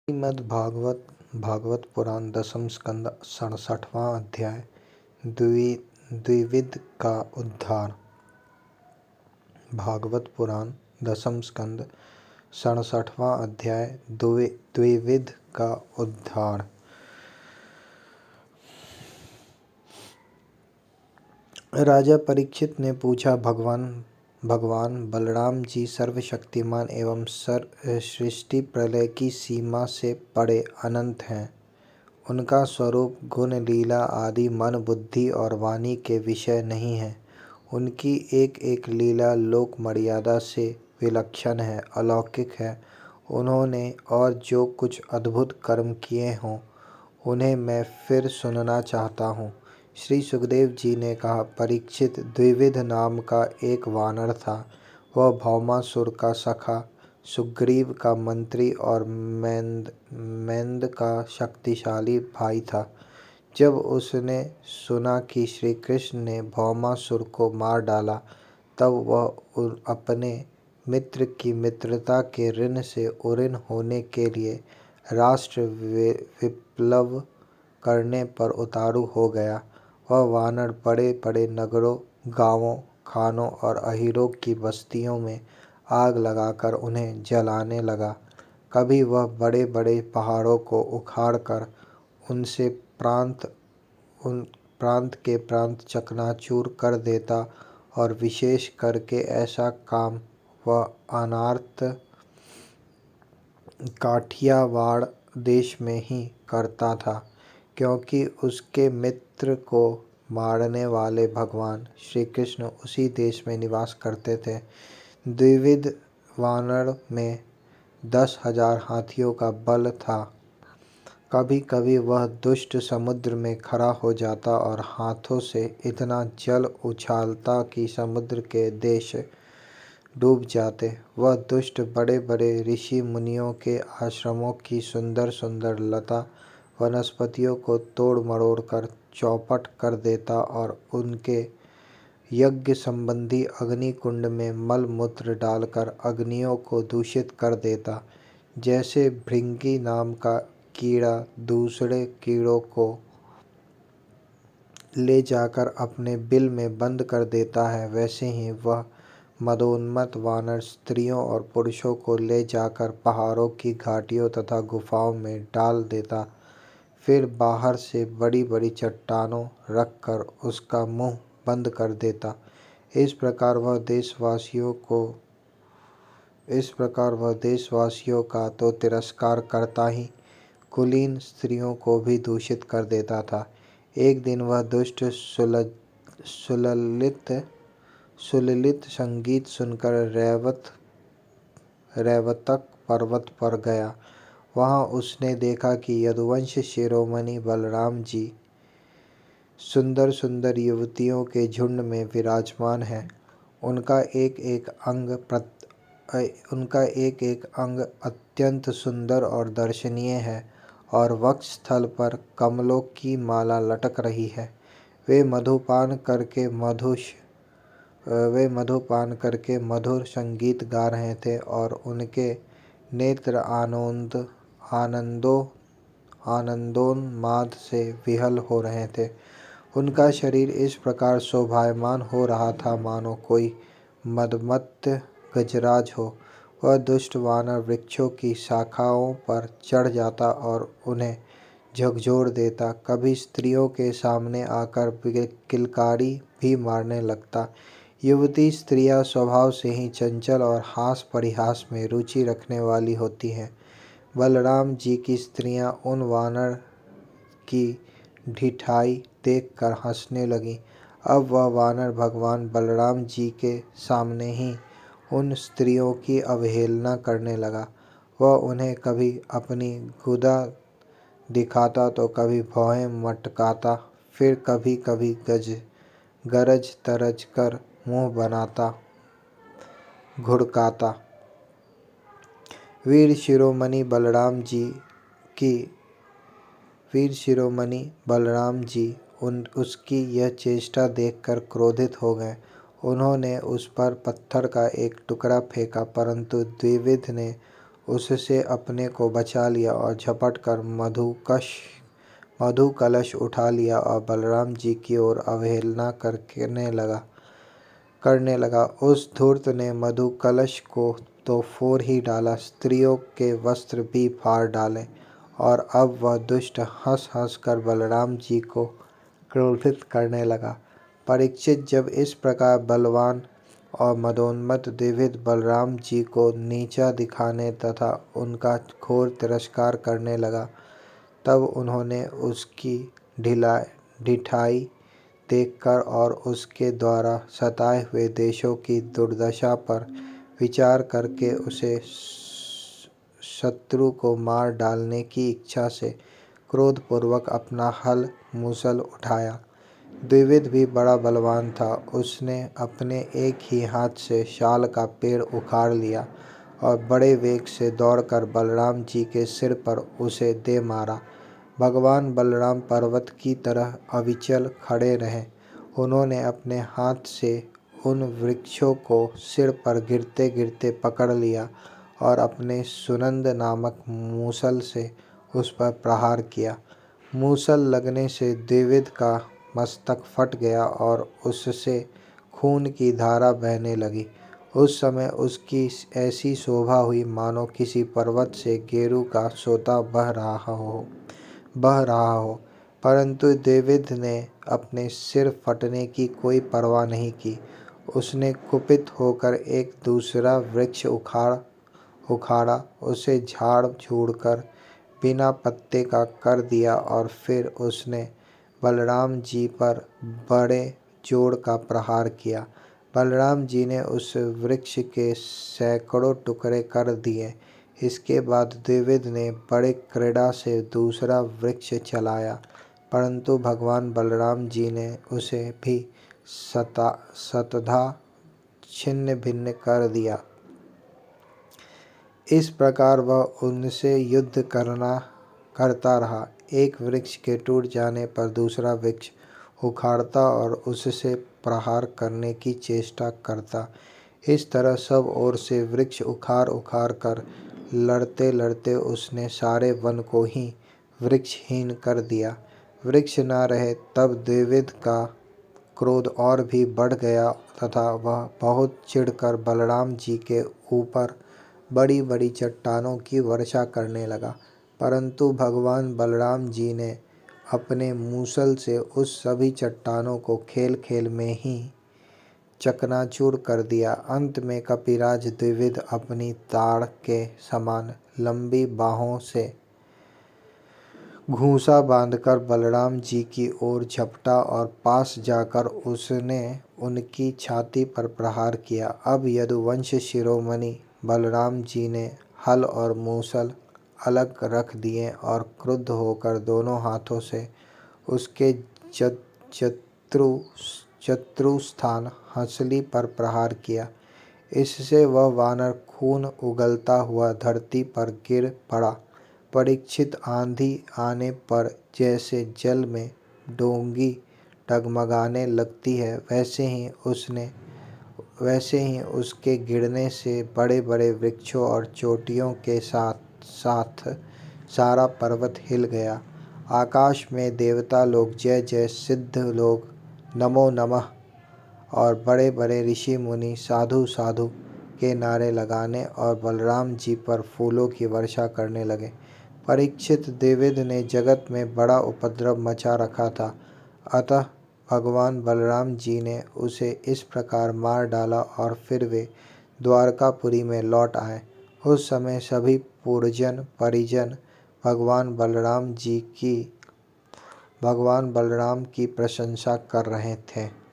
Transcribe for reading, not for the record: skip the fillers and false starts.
श्रीमद्भागवत भागवत पुराण दसम स्कंद 67वां अध्याय द्विविध का उद्धार। भागवत पुराण दसम स्कंद 67वां अध्याय द्विविध का उद्धार। राजा परीक्षित ने पूछा, भगवान बलराम जी सर्वशक्तिमान एवं सृष्टि प्रलय की सीमा से परे अनंत हैं। उनका स्वरूप गुण लीला आदि मन बुद्धि और वाणी के विषय नहीं है। उनकी एक एक लीला लोक मर्यादा से विलक्षण है, अलौकिक है। उन्होंने और जो कुछ अद्भुत कर्म किए हों उन्हें मैं फिर सुनना चाहता हूँ। श्री सुखदेव जी ने कहा, परीक्षित, द्विविध नाम का एक वानर था। वह भौमासुर का सखा, सुग्रीव का मंत्री और मैंद का शक्तिशाली भाई था। जब उसने सुना कि श्री कृष्ण ने भौमासुर को मार डाला, तब वह अपने मित्र की मित्रता के ऋण से उऋण होने के लिए राष्ट्र विप्लव करने पर उतारू हो गया। वह वानर बड़े बड़े नगरों, गांवों, खानों और अहीरों की बस्तियों में आग लगाकर उन्हें जलाने लगा। कभी वह बड़े बड़े पहाड़ों को उखाड़कर उनसे प्रांत के प्रांत चकनाचूर कर देता और विशेष करके ऐसा काम वह अनार्त काठियावाड़ देश में ही करता था, क्योंकि उसके मित्र को मारने वाले भगवान श्री कृष्ण उसी देश में निवास करते थे। द्विविध वानर में 10,000 हाथियों का बल था। कभी कभी वह दुष्ट समुद्र में खड़ा हो जाता और हाथों से इतना जल उछालता कि समुद्र के देश डूब जाते। वह दुष्ट बड़े बड़े ऋषि मुनियों के आश्रमों की सुंदर सुंदर लता वनस्पतियों को तोड़ मरोड़ कर चौपट कर देता और उनके यज्ञ संबंधी अग्नि कुंड में मल मूत्र डालकर अग्नियों को दूषित कर देता। जैसे भृंगी नाम का कीड़ा दूसरे कीड़ों को ले जाकर अपने बिल में बंद कर देता है, वैसे ही वह मदोन्मत्त वानर स्त्रियों और पुरुषों को ले जाकर पहाड़ों की घाटियों तथा गुफाओं में डाल देता। फिर बाहर से बड़ी बड़ी चट्टानों रखकर उसका मुंह बंद कर देता। इस प्रकार वह देशवासियों का तो तिरस्कार करता ही कुलीन स्त्रियों को भी दूषित कर देता था। एक दिन वह दुष्ट सुललित संगीत सुनकर रैवतक पर्वत पर गया। वहां उसने देखा कि यदुवंश शिरोमणि बलराम जी सुंदर सुंदर युवतियों के झुंड में विराजमान है। उनका एक एक अंग अत्यंत सुंदर और दर्शनीय है और वक्षस्थल पर कमलों की माला लटक रही है। वे मधुपान करके मधुर संगीत गा रहे थे और उनके नेत्र आनंदोन्माद से विहल हो रहे थे। उनका शरीर इस प्रकार शोभायमान हो रहा था मानो कोई मदमत्त गजराज हो। वह दुष्ट वानर वृक्षों की शाखाओं पर चढ़ जाता और उन्हें झकझोर देता। कभी स्त्रियों के सामने आकर किलकारी भी मारने लगता। युवती स्त्रियां स्वभाव से ही चंचल और हास परिहास में रुचि रखने वाली होती हैं। बलराम जी की स्त्रियां उन वानर की ढिठाई देखकर हंसने लगीं। अब वह वानर भगवान बलराम जी के सामने ही उन स्त्रियों की अवहेलना करने लगा। वह उन्हें कभी अपनी गुदा दिखाता तो कभी भौहें मटकाता, फिर कभी कभी गरज तरज कर मुंह बनाता घुड़काता। वीर शिरोमणि बलराम जी उसकी यह चेष्टा देखकर क्रोधित हो गए। उन्होंने उस पर पत्थर का एक टुकड़ा फेंका, परंतु द्विविध ने उससे अपने को बचा लिया और झपट कर मधु कलश उठा लिया और बलराम जी की ओर अवहेलना करने लगा। उस धूर्त ने मधु कलश को तो फोड़ ही डाला, स्त्रियों के वस्त्र भी फाड़ डाले, और अब वह दुष्ट हंस हंस कर बलराम जी को क्रोधित करने लगा। परीक्षित जब इस प्रकार बलवान और मदोन्मत्त द्विविध बलराम जी को नीचा दिखाने तथा उनका घोर तिरस्कार करने लगा, तब उन्होंने उसकी ढिठाई देखकर और उसके द्वारा सताए हुए देशों की दुर्दशा पर विचार करके उसे शत्रु को मार डालने की इच्छा से क्रोधपूर्वक अपना हल मूसल उठाया। द्विविध भी बड़ा बलवान था। उसने अपने एक ही हाथ से शाल का पेड़ उखाड़ लिया और बड़े वेग से दौड़कर बलराम जी के सिर पर उसे दे मारा। भगवान बलराम पर्वत की तरह अविचल खड़े रहे। उन्होंने अपने हाथ से उन वृक्षों को सिर पर गिरते गिरते पकड़ लिया और अपने सुनंद नामक मूसल से उस पर प्रहार किया। मूसल लगने से द्विविध का मस्तक फट गया और उससे खून की धारा बहने लगी। उस समय उसकी ऐसी शोभा हुई मानो किसी पर्वत से गेरू का सोता बह रहा हो। परंतु द्विविध ने अपने सिर फटने की कोई परवाह नहीं की। उसने कुपित होकर एक दूसरा वृक्ष उखाड़ा, उसे झाड़ झूड़ कर बिना पत्ते का कर दिया और फिर उसने बलराम जी पर बड़े जोर का प्रहार किया। बलराम जी ने उस वृक्ष के सैकड़ों टुकड़े कर दिए। इसके बाद द्विविध ने बड़े क्रीड़ा से दूसरा वृक्ष चलाया, परंतु भगवान बलराम जी ने उसे भी शतधा छिन्न भिन्न कर दिया। इस प्रकार वह उनसे युद्ध करता रहा। एक वृक्ष के टूट जाने पर दूसरा वृक्ष उखाड़ता और उससे प्रहार करने की चेष्टा करता। इस तरह सब ओर से वृक्ष उखाड़ कर लड़ते लड़ते उसने सारे वन को ही वृक्षहीन कर दिया। वृक्ष न रहे तब द्विविध का क्रोध और भी बढ़ गया तथा वह बहुत चिढ़कर बलराम जी के ऊपर बड़ी बड़ी चट्टानों की वर्षा करने लगा। परंतु भगवान बलराम जी ने अपने मूसल से उस सभी चट्टानों को खेल खेल में ही चकनाचूर कर दिया। अंत में कपिराज द्विविध अपनी ताड़ के समान लंबी बाहों से घूंसा बांधकर बलराम जी की ओर झपटा और पास जाकर उसने उनकी छाती पर प्रहार किया। अब यदुवंश शिरोमणि बलराम जी ने हल और मूसल अलग रख दिए और क्रुद्ध होकर दोनों हाथों से उसके चतुस्थान हंसली पर प्रहार किया। इससे वह वानर खून उगलता हुआ धरती पर गिर पड़ा। परीक्षित, आंधी आने पर जैसे जल में डोंगी डगमगाने लगती है, वैसे ही उसके गिरने से बड़े बड़े वृक्षों और चोटियों के साथ साथ सारा पर्वत हिल गया। आकाश में देवता लोग जय जय, सिद्ध लोग नमो नमः और बड़े बड़े ऋषि मुनि साधु साधु के नारे लगाने और बलराम जी पर फूलों की वर्षा करने लगे। परीक्षित, द्विविध ने जगत में बड़ा उपद्रव मचा रखा था, अतः भगवान बलराम जी ने उसे इस प्रकार मार डाला और फिर वे द्वारकापुरी में लौट आए। उस समय सभी पुरजन परिजन भगवान बलराम की प्रशंसा कर रहे थे।